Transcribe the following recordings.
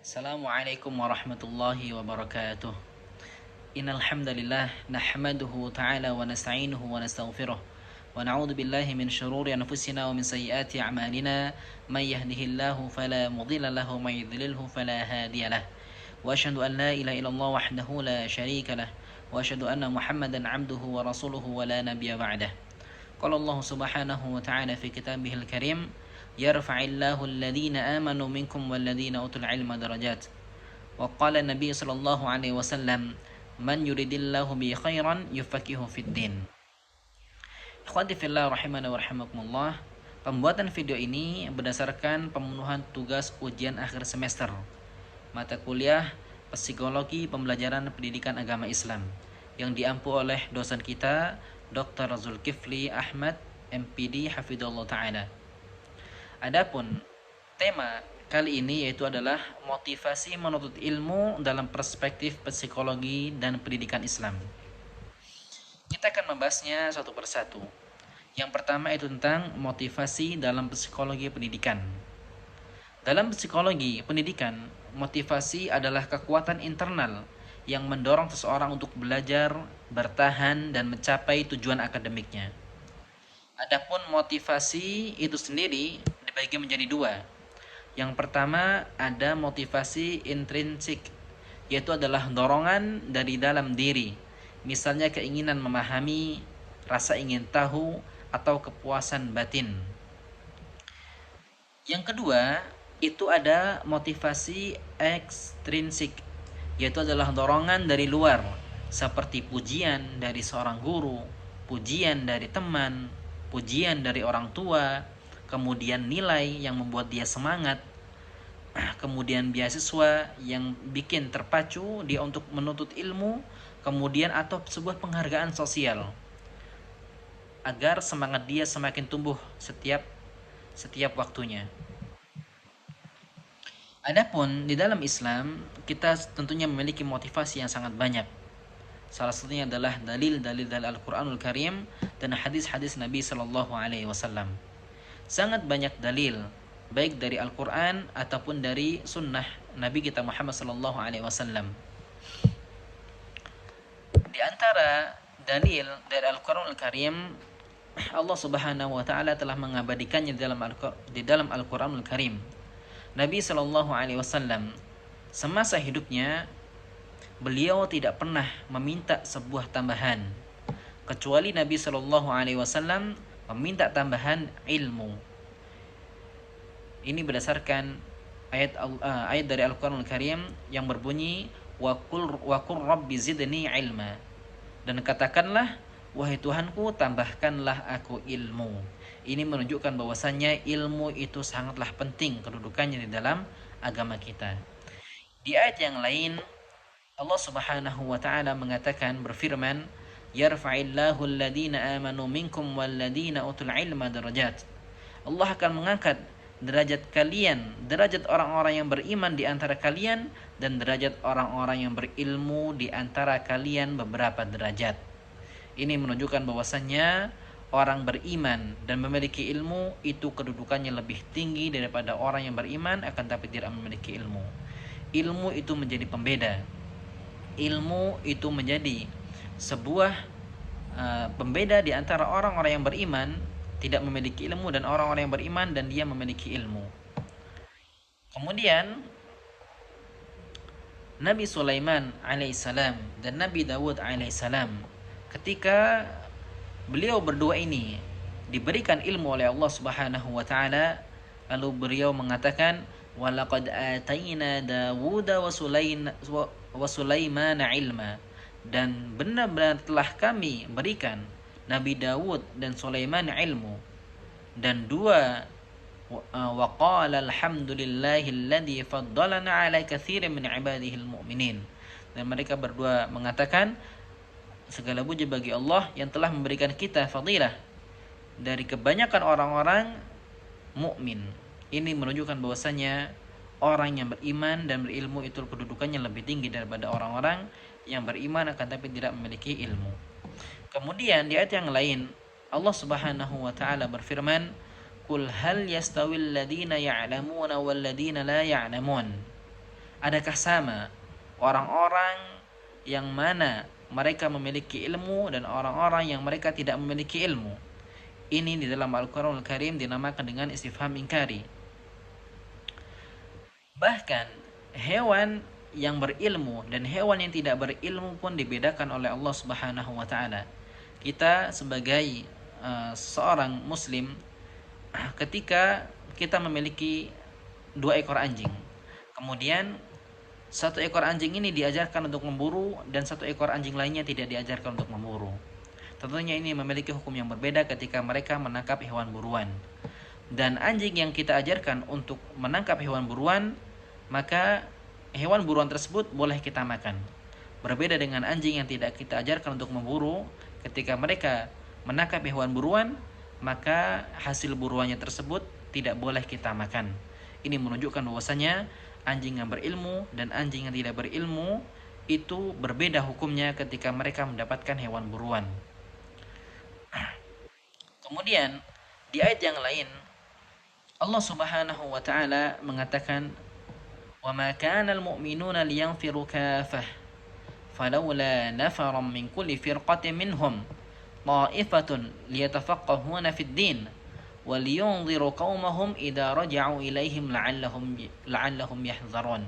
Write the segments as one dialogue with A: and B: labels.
A: Assalamualaikum warahmatullahi wabarakatuh. Innal hamdalillah nahmaduhu ta'ala wa nasta'inuhu wa nastaghfiruh wa na'udzu billahi min shururi anfusina wa min sayyiati a'malina may yahdihillahu fala mudilla lahu wa may yudlilhu fala hadiya lahu. Wa asyhadu an la ilaha illallah wahdahu la syarika lah wa asyhadu anna Muhammadan 'abduhu wa rasuluhu wa la nabiyya ba'dah. Qala Allah subhanahu wa ta'ala fi kitabihil karim yarfa'illahu alladhina amanu minkum walladhina utul ilma darajat. Wa qala Nabi sallallahu alaihi wasallam man yuridillahu bi khairan yufaqihu fid din. Ikhwati fillah rahimana wa rahimakumullah. Pembuatan video ini berdasarkan pemenuhan tugas ujian akhir semester mata kuliah Psikologi Pembelajaran Pendidikan Agama Islam yang diampu oleh dosen kita Dr. Zulkifli Ahmad MPD Hafidhullah Ta'ala. Adapun tema kali ini yaitu adalah motivasi menuntut ilmu dalam perspektif psikologi dan pendidikan Islam. Kita akan membahasnya satu persatu. Yang pertama itu tentang motivasi dalam psikologi pendidikan. Dalam psikologi pendidikan, motivasi adalah kekuatan internal yang mendorong seseorang untuk belajar, bertahan, dan mencapai tujuan akademiknya. Adapun motivasi itu sendiri dibagi menjadi dua. Yang pertama ada motivasi intrinsik, yaitu adalah dorongan dari dalam diri. Misalnya keinginan memahami, rasa ingin tahu, atau kepuasan batin. Yang kedua, itu ada motivasi ekstrinsik, yaitu adalah dorongan dari luar, seperti pujian dari seorang guru, pujian dari teman, pujian dari orang tua, kemudian nilai yang membuat dia semangat, kemudian beasiswa yang bikin terpacu dia untuk menuntut ilmu, kemudian atau sebuah penghargaan sosial agar semangat dia semakin tumbuh setiap waktunya. Adapun di dalam Islam kita tentunya memiliki motivasi yang sangat banyak. Salah satunya adalah dalil-dalil dari Al-Quranul Karim dan hadis-hadis Nabi Sallallahu Alaihi Wasallam. Sangat banyak dalil, baik dari Al-Quran ataupun dari Sunnah Nabi kita Muhammad Sallallahu Alaihi Wasallam. Di antara dalil dari Al-Quranul Karim, Allah Subhanahu Wa Taala telah mengabadikannya di dalam Al-Quranul Karim. Nabi Sallallahu Alaihi Wasallam semasa hidupnya beliau tidak pernah meminta sebuah tambahan, kecuali Nabi Sallallahu Alaihi Wasallam meminta tambahan ilmu. Ini berdasarkan ayat dari Al-Quranul Karim yang berbunyi wa qul rabbi zidni ilma, dan katakanlah wahai Tuhanku tambahkanlah aku ilmu. Ini menunjukkan bahwasannya ilmu itu sangatlah penting kedudukannya di dalam agama kita. Di ayat yang lain Allah Subhanahu wa taala mengatakan berfirman, yarfa'illahu alladhina amanu minkum walladhina utul ilma darajat. Allah akan mengangkat derajat kalian, derajat orang-orang yang beriman di antara kalian dan derajat orang-orang yang berilmu di antara kalian beberapa derajat. Ini menunjukkan bahwasannya orang beriman dan memiliki ilmu itu kedudukannya lebih tinggi daripada orang yang beriman akan tapi tidak memiliki ilmu. Ilmu itu menjadi pembeda. Ilmu itu menjadi sebuah pembeda di antara orang-orang yang beriman tidak memiliki ilmu dan orang-orang yang beriman dan dia memiliki ilmu. Kemudian Nabi Sulaiman alaihissalam dan Nabi Dawud alaihissalam, ketika beliau berdua ini diberikan ilmu oleh Allah Subhanahu wa taala, lalu beliau mengatakan walaqad atayna Dawuda wa Sulaimana ilma, dan benar-benar telah kami berikan Nabi Dawud dan Sulaiman ilmu. Dan dua, wa qala alhamdulillahilladzi faddalana ala katsirin min ibadihil mu'minin, dan mereka berdua mengatakan segala puji bagi Allah yang telah memberikan kita fadilah dari kebanyakan orang-orang mukmin. Ini menunjukkan bahwasanya orang yang beriman dan berilmu itu kedudukannya lebih tinggi daripada orang-orang yang beriman akan tapi tidak memiliki ilmu. Kemudian di ayat yang lain Allah Subhanahu wa taala berfirman, "Qul hal yastawil ladzina ya'lamuna wal ladzina la ya'lamun." Adakah sama orang-orang yang mana mereka memiliki ilmu dan orang-orang yang mereka tidak memiliki ilmu? Ini di dalam Al-Quranul Karim dinamakan dengan istifham inkari. Bahkan hewan yang berilmu dan hewan yang tidak berilmu pun dibedakan oleh Allah Subhanahu wa taala. Kita sebagai seorang muslim, ketika kita memiliki 2 ekor anjing, kemudian 1 ekor anjing ini diajarkan untuk memburu dan 1 ekor anjing lainnya tidak diajarkan untuk memburu. Tentunya ini memiliki hukum yang berbeda ketika mereka menangkap hewan buruan. Dan anjing yang kita ajarkan untuk menangkap hewan buruan, maka hewan buruan tersebut boleh kita makan. Berbeda dengan anjing yang tidak kita ajarkan untuk memburu, ketika mereka menangkap hewan buruan, maka hasil buruannya tersebut tidak boleh kita makan. Ini menunjukkan bahwasanya anjing yang berilmu dan anjing yang tidak berilmu itu berbeda hukumnya ketika mereka mendapatkan hewan buruan. Kemudian di ayat yang lain Allah Subhanahu wa taala mengatakan, "Wa ma kana al-mu'minuna liyanfiru kaffah falawla nafaram min kulli firqatin minhum ta'ifatun liyatafaqahuna fid din wa liyunziru qaumahum idza raja'u ilaihim la'allahum yahzarun."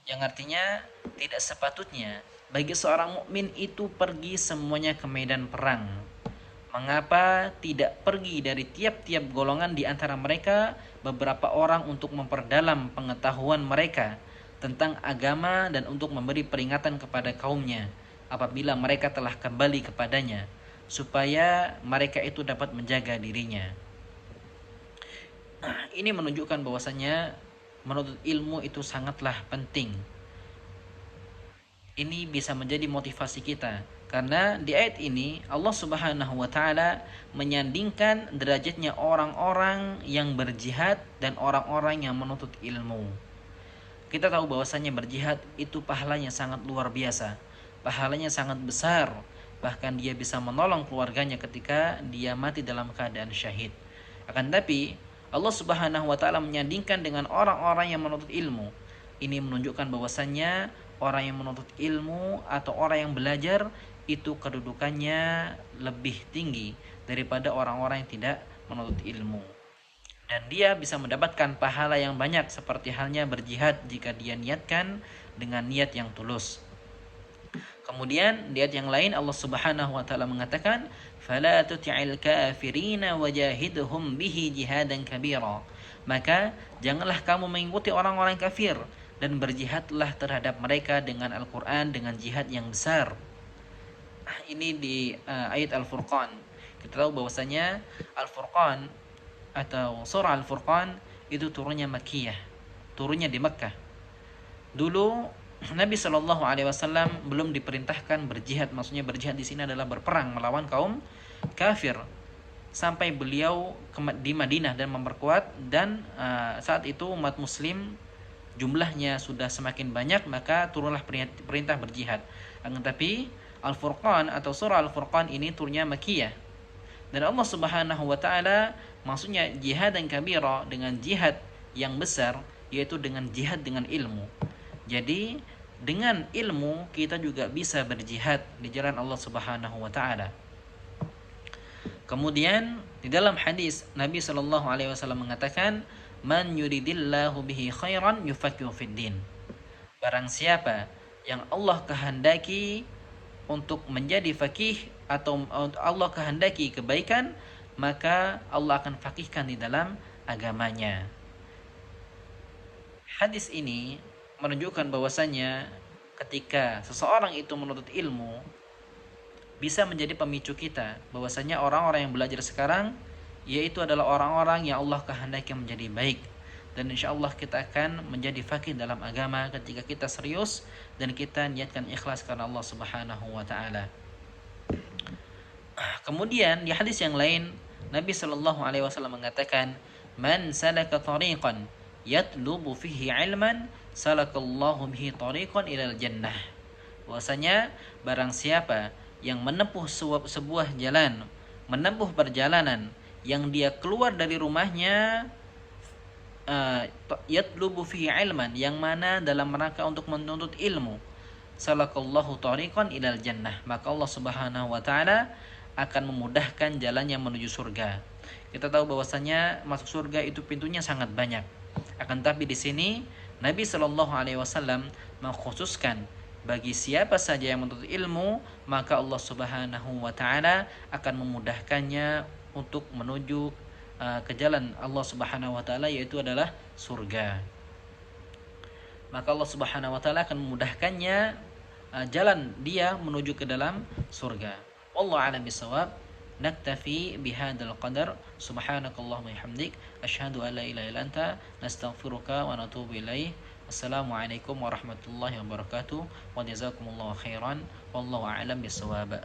A: Yang artinya, tidak sepatutnya bagi seorang mukmin itu pergi semuanya ke medan perang. Mengapa tidak pergi dari tiap-tiap golongan di antara mereka beberapa orang untuk memperdalam pengetahuan mereka tentang agama dan untuk memberi peringatan kepada kaumnya apabila mereka telah kembali kepadanya, supaya mereka itu dapat menjaga dirinya. Ini menunjukkan bahwasanya menuntut ilmu itu sangatlah penting. Ini bisa menjadi motivasi kita, karena di ayat ini Allah Subhanahu wa taala menyandingkan derajatnya orang-orang yang berjihad dan orang-orang yang menuntut ilmu. Kita tahu bahwasanya berjihad itu pahalanya sangat luar biasa, pahalanya sangat besar, bahkan dia bisa menolong keluarganya ketika dia mati dalam keadaan syahid. Akan tapi Allah Subhanahu wa taala menyandingkan dengan orang-orang yang menuntut ilmu. Ini menunjukkan bahwasanya orang yang menuntut ilmu atau orang yang belajar itu kedudukannya lebih tinggi daripada orang-orang yang tidak menuntut ilmu. Dan dia bisa mendapatkan pahala yang banyak seperti halnya berjihad jika dia niatkan dengan niat yang tulus. Kemudian di ayat yang lain Allah Subhanahu wa taala mengatakan, "Fala tuti'il kafirina wajahidhum bihi jihadan kabira." Maka janganlah kamu mengikuti orang-orang kafir dan berjihadlah terhadap mereka dengan Al-Qur'an dengan jihad yang besar. Ini di ayat Al-Furqan. Kita tahu bahwasanya Al-Furqan atau surah Al-Furqan itu turunnya Makkiyah, turunnya di Mekkah. Dulu Nabi Shallallahu Alaihi Wasallam belum diperintahkan berjihad, maksudnya berjihad di sini adalah berperang melawan kaum kafir, sampai beliau di Madinah dan memperkuat, dan saat itu umat Muslim jumlahnya sudah semakin banyak, maka turunlah perintah berjihad. Akan tapi Al-Furqan atau surah Al-Furqan ini turunnya Makkiyah, dan Allah Subhanahu wa taala maksudnya jihad dan kabira dengan jihad yang besar, yaitu dengan jihad dengan ilmu. Jadi dengan ilmu kita juga bisa berjihad di jalan Allah Subhanahu wa taala. Kemudian di dalam hadis Nabi sallallahu alaihi wasallam mengatakan, "Man yuridillahu bihi khairan yufaqihu fid din." Barang siapa yang Allah kehendaki untuk menjadi faqih atau Allah kehendaki kebaikan, maka Allah akan faqihkan di dalam agamanya. Hadis ini menunjukkan bahwasanya ketika seseorang itu menuntut ilmu, bisa menjadi pemicu kita bahwasanya orang-orang yang belajar sekarang yaitu adalah orang-orang yang Allah kehendaki menjadi baik, dan insyaallah kita akan menjadi faqih dalam agama ketika kita serius dan kita niatkan ikhlas karena Allah Subhanahu wa taala. Kemudian di hadis yang lain Nabi sallallahu alaihi wasallam mengatakan, "Man salaka tariqan yatlubu fihi ilman salakallahu bihi tariqan ilal jannah." Bahwasanya barang siapa yang menempuh sebuah jalan, menempuh perjalanan yang dia keluar dari rumahnya yatlubu fi ilman, yang mana dalam rangka untuk menuntut ilmu, salakallahu tariqan ilal jannah, maka Allah Subhanahu wa taala akan memudahkan jalan yang menuju surga. Kita tahu bahwasanya masuk surga itu pintunya sangat banyak. Akan tapi di sini Nabi Shallallahu alaihi wasallam mengkhususkan bagi siapa saja yang menuntut ilmu, maka Allah Subhanahu wa taala akan memudahkannya untuk menuju ke jalan Allah Subhanahu wa taala, yaitu adalah surga. Maka Allah Subhanahu wa taala akan memudahkannya jalan dia menuju ke dalam surga. Wallahu a'lam bishawab. Naktafi bihadzal qadar. Subhanakallahumma hamdik asyhadu an la ilaha illa anta nastaghfiruka wa natubu ilaih. Wassalamualaikum warahmatullahi wabarakatuh. Wa jazakumullahu khairan. Wallahu a'lam bishawab.